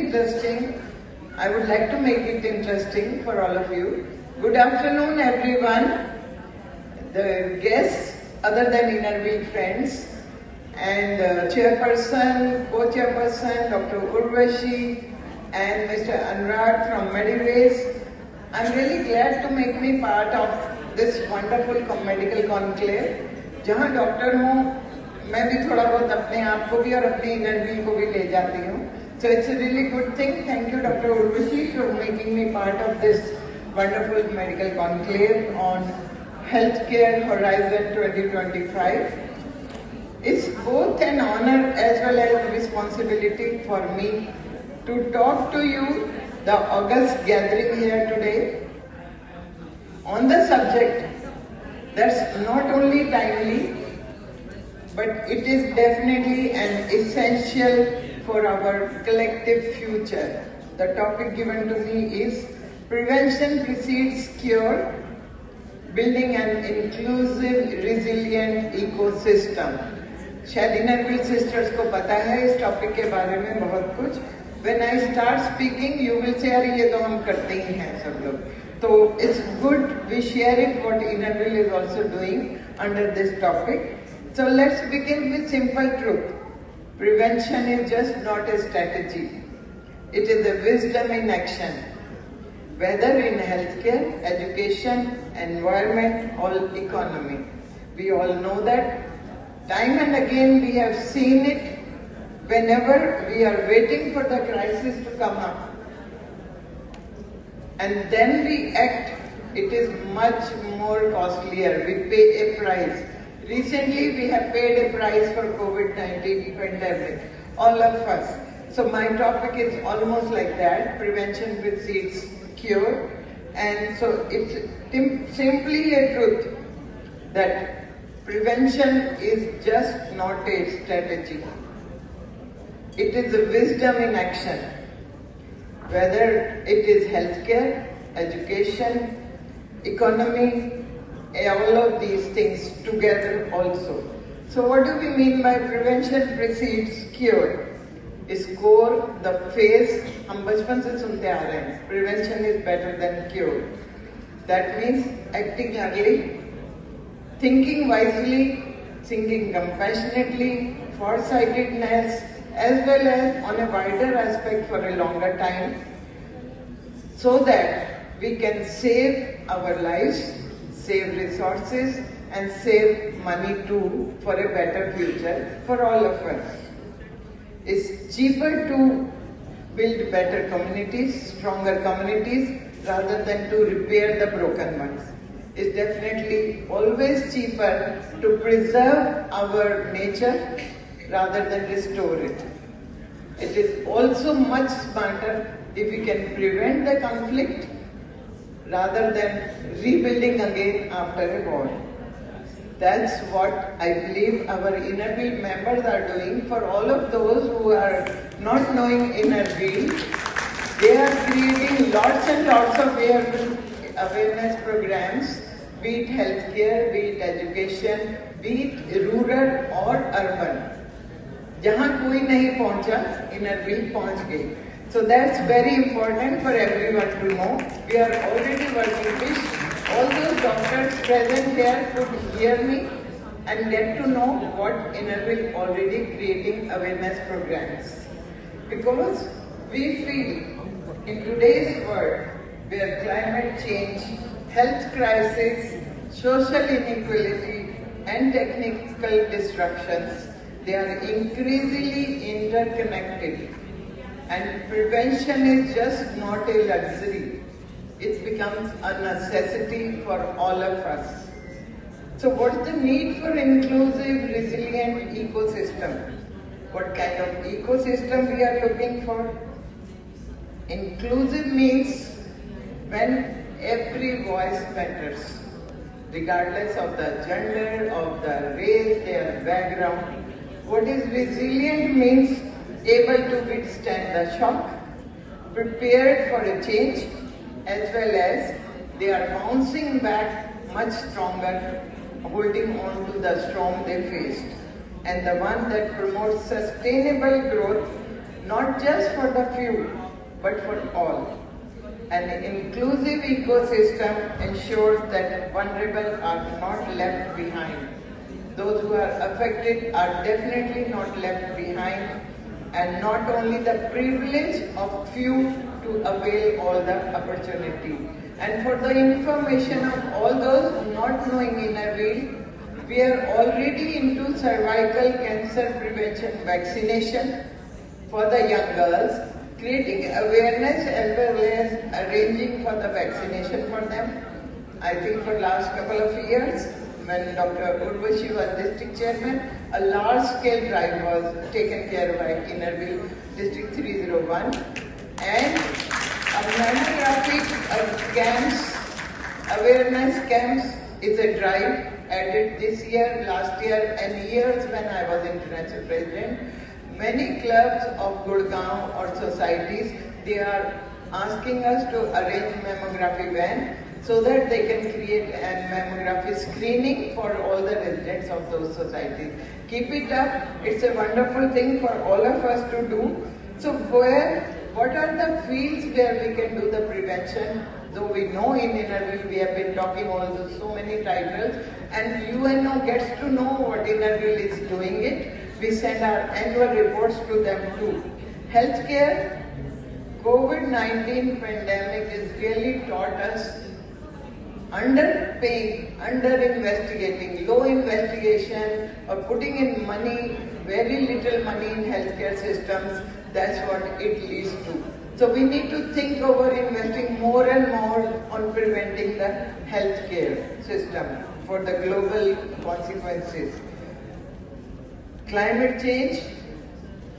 interesting. I would like to make it interesting for all of you. Good afternoon, everyone. The guests, other than Innerweek friends, and chairperson, co-chairperson, Dr. Urvashi, and Mr. Anurag from Mediways. I'm really glad to make me part of this wonderful medical conclave. जहाँ doctor हूँ, मैं भी थोड़ा बहुत अपने आप को भी और अपनी Innerweek को भी ले जाती हूँ. So it's a really good thing. Thank you, Dr. Urvashi, for making me part of this wonderful medical conclave on Healthcare Horizon 2025. It's both an honor as well as a responsibility for me to talk to you, the august gathering here today, on the subject that's not only timely, but it is definitely an essential for our collective future. The topic given to me is Prevention Precedes Cure, Building an Inclusive, Resilient Ecosystem. शायद Innerweek sisters को पता है इस topic के बारे में बहुत कुछ. When I start speaking, you will say, अरे ये तो हम करते ही हैं सब लोग. So it's good we share it what Innerweek is also doing under this topic. So let's begin with simple truth. Prevention is just not a strategy. It is a wisdom in action. Whether in healthcare, education, environment, or economy. We all know that. Time and again we have seen it whenever we are waiting for the crisis to come up. And then we act, it is much more costlier. We pay a price. Recently we have paid a price for COVID-19 pandemic, all of us. So my topic is almost like that, prevention precedes cure. And so it's simply a truth that prevention is just not a strategy. It is a wisdom in action. Whether it is healthcare, education, economy, all of these things together also. So what do we mean by prevention precedes cure? Score the phase, हम बचपन से सुनते आ रहे हैं. Prevention is better than cure. That means acting early, thinking wisely, thinking compassionately, foresightedness, as well as on a wider aspect for a longer time, so that we can save our lives, save resources, and save money too for a better future for all of us. It's cheaper to build better communities, stronger communities, rather than to repair the broken ones. It's definitely always cheaper to preserve our nature rather than restore it. It is also much smarter if we can prevent the conflict rather than rebuilding again after a war. That's what I believe our Innerweek members are doing. For all of those who are not knowing Innerweek, they are creating lots and lots of awareness programs, be it healthcare, be it education, be it rural or urban. जहाँ कोई नहीं पहुँचा, Innerweek पहुँच गई. So that's very important for everyone to know. We are already working with all those doctors present here could hear me and get to know what Innerweek already creating awareness programs. Because we feel in today's world where climate change, health crisis, social inequality and technical disruptions, they are increasingly interconnected. And prevention is just not a luxury. It becomes a necessity for all of us. So what's the need for inclusive, resilient ecosystem? What kind of ecosystem we are looking for? Inclusive means when every voice matters, regardless of the gender, of the race, their background. What is resilient means able to withstand the shock, prepared for a change, as well as they are bouncing back much stronger, holding on to the storm they faced. And the one that promotes sustainable growth, not just for the few, but for all. An inclusive ecosystem ensures that vulnerable are not left behind. Those who are affected are definitely not left behind, and not only the privilege of few to avail all the opportunity. And for the information of all those not knowing Innerweal, we are already into cervical cancer prevention vaccination for the young girls, creating awareness as well as arranging for the vaccination for them. I think for last couple of years, when Dr. Urvashi was district chairman, a large-scale drive was taken care of by Innerweal District 301, and a mammographic camps, awareness camps is a drive added this year, last year, and years when I was international president. Many clubs of Gurgaon or societies, they are asking us to arrange mammography van so that they can create a mammography screening for all the residents of those societies. Keep it up. It's a wonderful thing for all of us to do. So what are the fields where we can do the prevention? Though we know in Innerweal, we have been talking also so many titles, and UNO gets to know what Innerweal is doing it. We send our annual reports to them too. Healthcare, COVID-19 pandemic has really taught us underpaying, under-investigating, low investigation, or putting in money, very little money in healthcare systems. That's what it leads to. So we need to think over investing more and more on preventing the healthcare system for the global consequences. Climate change,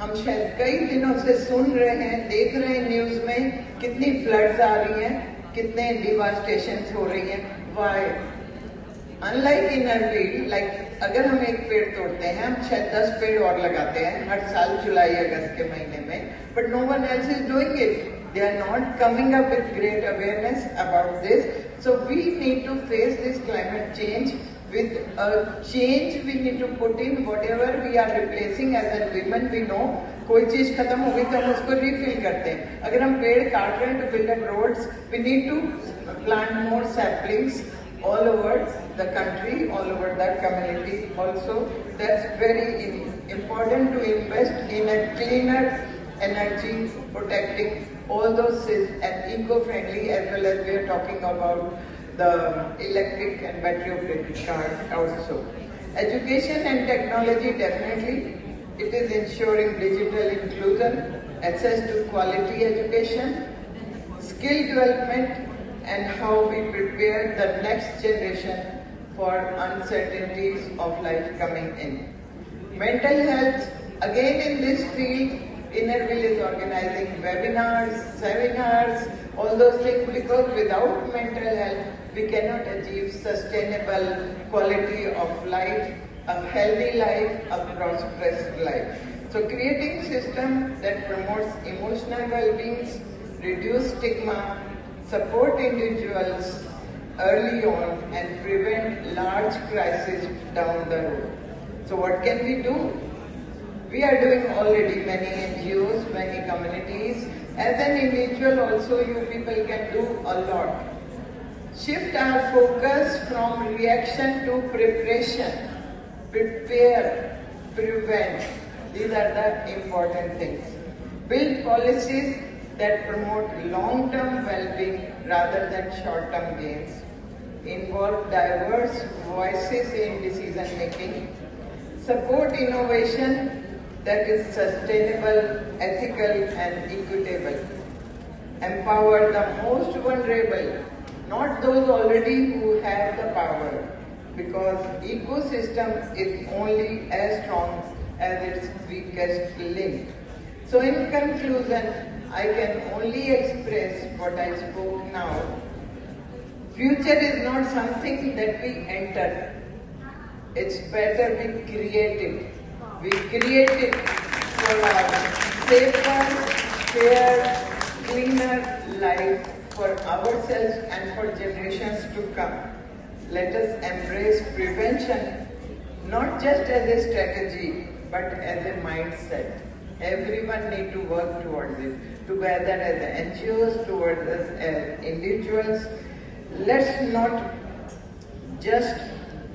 हम शायद कई दिनों से सुन रहे हैं, देख रहे हैं न्यूज में कितनी फ्लड्स आ रही हैं, कितने डिवास्टेशन हो रही हैं. वाई? अनलाइक Innerweal, लाइक अगर हम एक पेड़ तोड़ते हैं, हम शायद 10 पेड़ और लगाते हैं हर साल जुलाई अगस्त के महीने में, but no one else is doing it. They are not coming up with great awareness about this. So we need to face this climate change. With a change we need to put in whatever we are replacing. As a women we know, कोई चीज खत्म हो गई तो हम उसको refill करते हैं. अगर हम पेड़ काट रहे हैं to build up roads, we need to plant more saplings all over the country, all over the community also. That's very important to invest in a cleaner energy, protecting all those and eco-friendly, as well as we are talking about the electric and battery operated cars also. Education and technology, definitely. It is ensuring digital inclusion, access to quality education, skill development, and how we prepare the next generation for uncertainties of life coming in. Mental health, again in this field, Innerweal is organizing webinars, seminars, all those things, because without mental health, we cannot achieve sustainable quality of life, a healthy life, a prosperous life. So creating system that promotes emotional well-being, reduce stigma, support individuals early on, and prevent large crises down the road. So what can we do? We are doing already many NGOs, many communities. As an individual also, you people can do a lot. Shift our focus from reaction to preparation. Prepare, prevent. These are the important things. Build policies that promote long-term well-being rather than short-term gains. Involve diverse voices in decision-making. Support innovation that is sustainable, ethical, and equitable. Empower the most vulnerable, not those already who have the power, because ecosystem is only as strong as its weakest link. So in conclusion, I can only express what I spoke now. Future is not something that we enter. It's better we create it. We create it for a safer, fair, cleaner life for ourselves and for generations to come. Let us embrace prevention, not just as a strategy, but as a mindset. Everyone need to work towards it, together as NGOs, towards us as individuals. Let's not just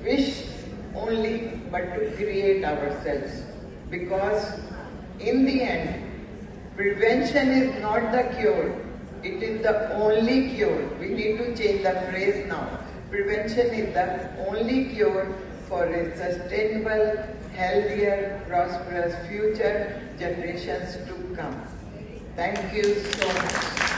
wish only, but to create ourselves. Because in the end, prevention is not the cure. It is the only cure. We need to change the phrase now. Prevention is the only cure for a sustainable, healthier, prosperous future generations to come. Thank you so much.